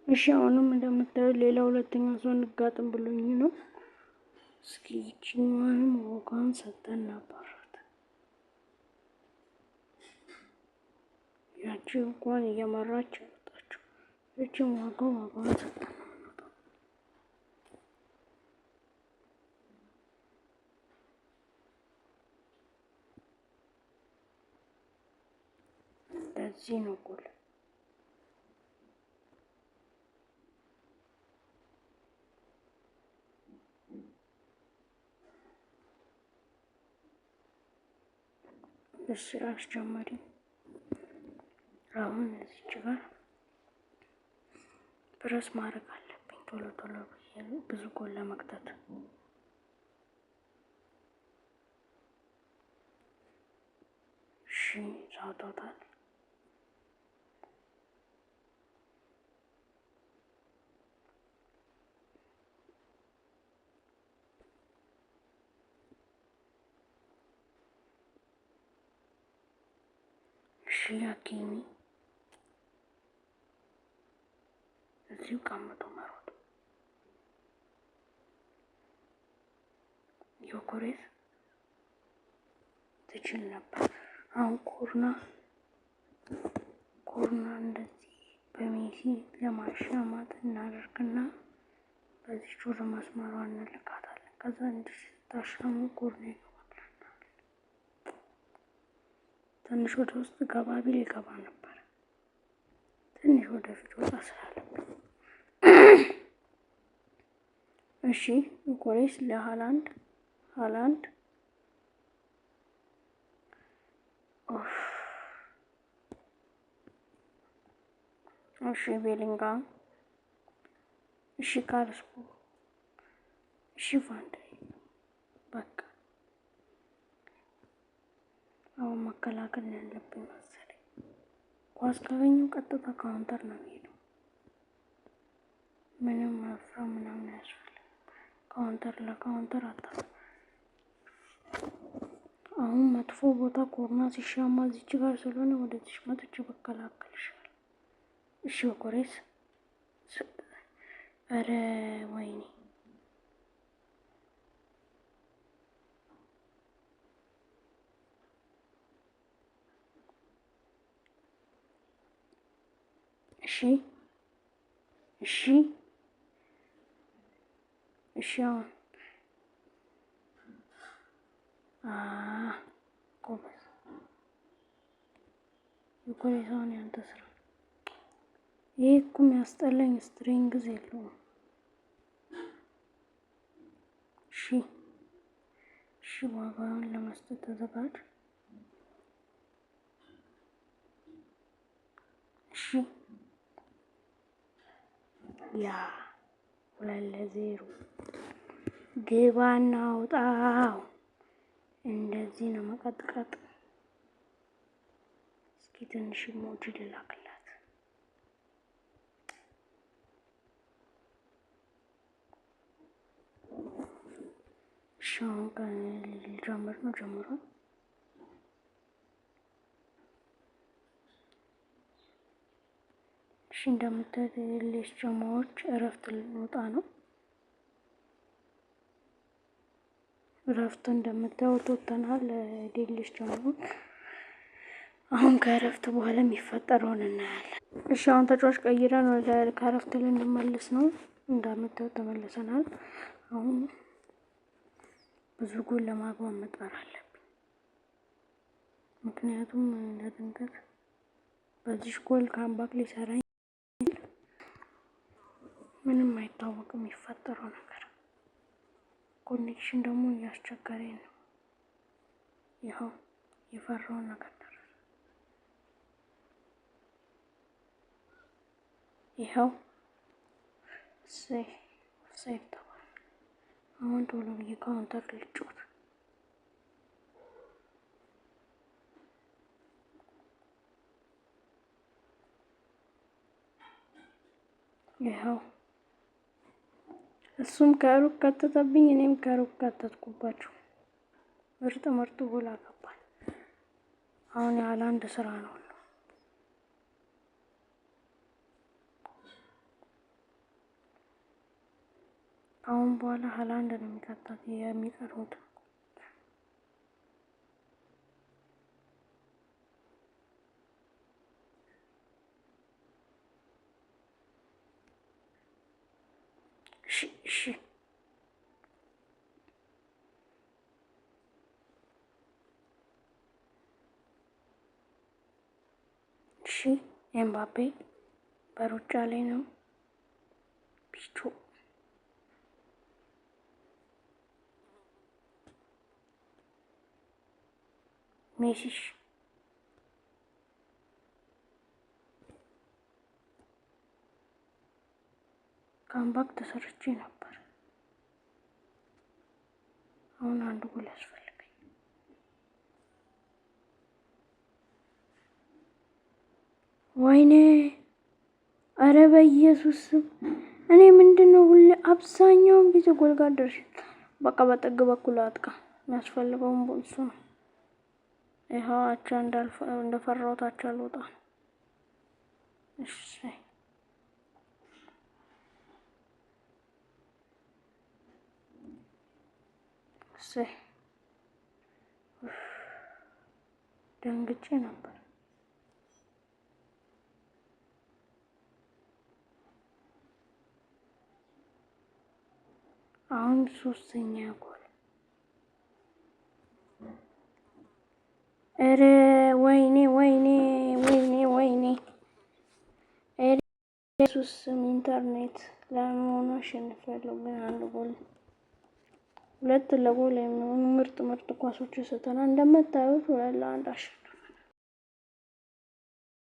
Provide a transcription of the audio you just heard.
እሺ አሁንም እንደምታዩት ሌላ ሁለተኛ ሰው እንጋጥም ብሎኝ ነው። እስኪ ይችኛዋንም ዋጋዋን ሰጠን እናባራት። ያቺ እንኳን እየመራች ያወጣችው እቺም ዋጋዋን ሰጠን ነው። እንደዚህ ነው ጎል እሺ አስጀመሪ አሁን እዚች ጋር ፕረስ ማድረግ አለብኝ ቶሎ ቶሎ ብዙ ጎል ለመክተት። እሺ ዛውታታል ያኪኒ እዚሁ ቀምጦ መሮጥ ዮኮሬስ ትችል ነበር። አሁን ኮርና እንደዚህ በሜሲ ለማሻማት እናደርግና በዚህ ወደ መስመሯ እንልካታለን። ከዛ እንድታሻሙ ኮርና ይገባል። ትንሽ ወደ ውስጥ ገባ ቢል ይገባ ነበር። ትንሽ ወደፊት ወጣ ስላለብኝ እሺ ዮኮሬስ ለሃላንድ እሺ ቤሊንጋም እሺ ካርስፖ እሺ ቫንዳይ በቃ አሁን መከላከል ያለብኝ መሰለኝ። ኳስ ካገኘው ቀጥታ ካውንተር ነው የሚሄደው። ምንም መፍራ ምናምን ያስፈልግ ካውንተር ለካውንተር አታስ አሁን መጥፎ ቦታ ኮርና ሲሻማ እዚች ጋር ስለሆነ ወደዚህ መጥቼ በከላከል ይሻላል። እሺ ዮኮሬስ አረ ወይኔ እሺ አሁን ጎበዝ ዮኮሬስ አሁን ያንተ ስራ። ይሄ እኮ የሚያስጠላኝ ስትሪንግዝ የለውም። እሺ ዋጋውን ለመስጠት ተዘጋጅ። እሺ ያ 2-0 ግባና አውጣው። እንደዚህ ነው መቀጥቀጥ። እስኪ ትንሽ ሞጂ ልላክላት። ሻውን ጀምር ነው ጀምሮ እሺ እንደምታዩት ሌስ ጀማዎች እረፍት ልንወጣ ነው። እረፍት እንደምታዩት ወጥተናል። ሌስ ጀማዎች አሁን ከእረፍት በኋላ የሚፈጠረውን እናያለን። እሺ አሁን ተጫዋች ቀይረን ወደ ከእረፍት ልንመለስ ነው። እንደምታዩት ተመልሰናል። አሁን ብዙ ጎል ለማግባት መጣር አለብኝ። ምክንያቱም ለድንገት በዚህ ጎል ካምባክ ሊሰራኝ ምንም አይታወቅም የሚፈጠረው ነገር። ኮኔክሽን ደግሞ እያስቸገረኝ ነው። ይኸው የፈራው ነገር ደረሰ። ይኸው ሴፍ ተባለ። አሁን ቶሎ ብዬ ካውንተር ልጫወት። ይኸው እሱም ከሩቅ ከተተብኝ እኔም ከሩቅ ከተትኩባችሁ። ምርጥ ጎል አገባል። አሁን የሃላንድ ስራ ነው። አሁን በኋላ ሃላንድ ነው የሚቀጣት የሚቀሩት። እሺ ኤምባፔ በሩጫ ላይ ነው። ፒቹ ሜሲሽ ካምባክ ተሰርቼ ነበር። አሁን አንድ ጎል ያስፈልገኝ። ወይኔ አረ በኢየሱስ እኔ ምንድነው ሁሌ አብዛኛውን ጊዜ ጎል ጋር ደርሼ በቃ በጥግ በኩል አጥቃ የሚያስፈልገውን እሱ ነው። ይኸው አቻ እንደፈራሁት አቻ አልወጣ። እሺ ደንግጬ ነበር። አሁን ሶስተኛ ጎል። እረ ወይኔ ወይኔ ወይኔ ወይኔ ኢየሱስ ኢንተርኔት ለመሆኑ አሸንፊያለሁ። ግን አንድ ጎል 2-2 የሚሆኑ ምርጥ ኳሶች ሰጥተናል። እንደምታዩት 2-1 አሸንፈናል።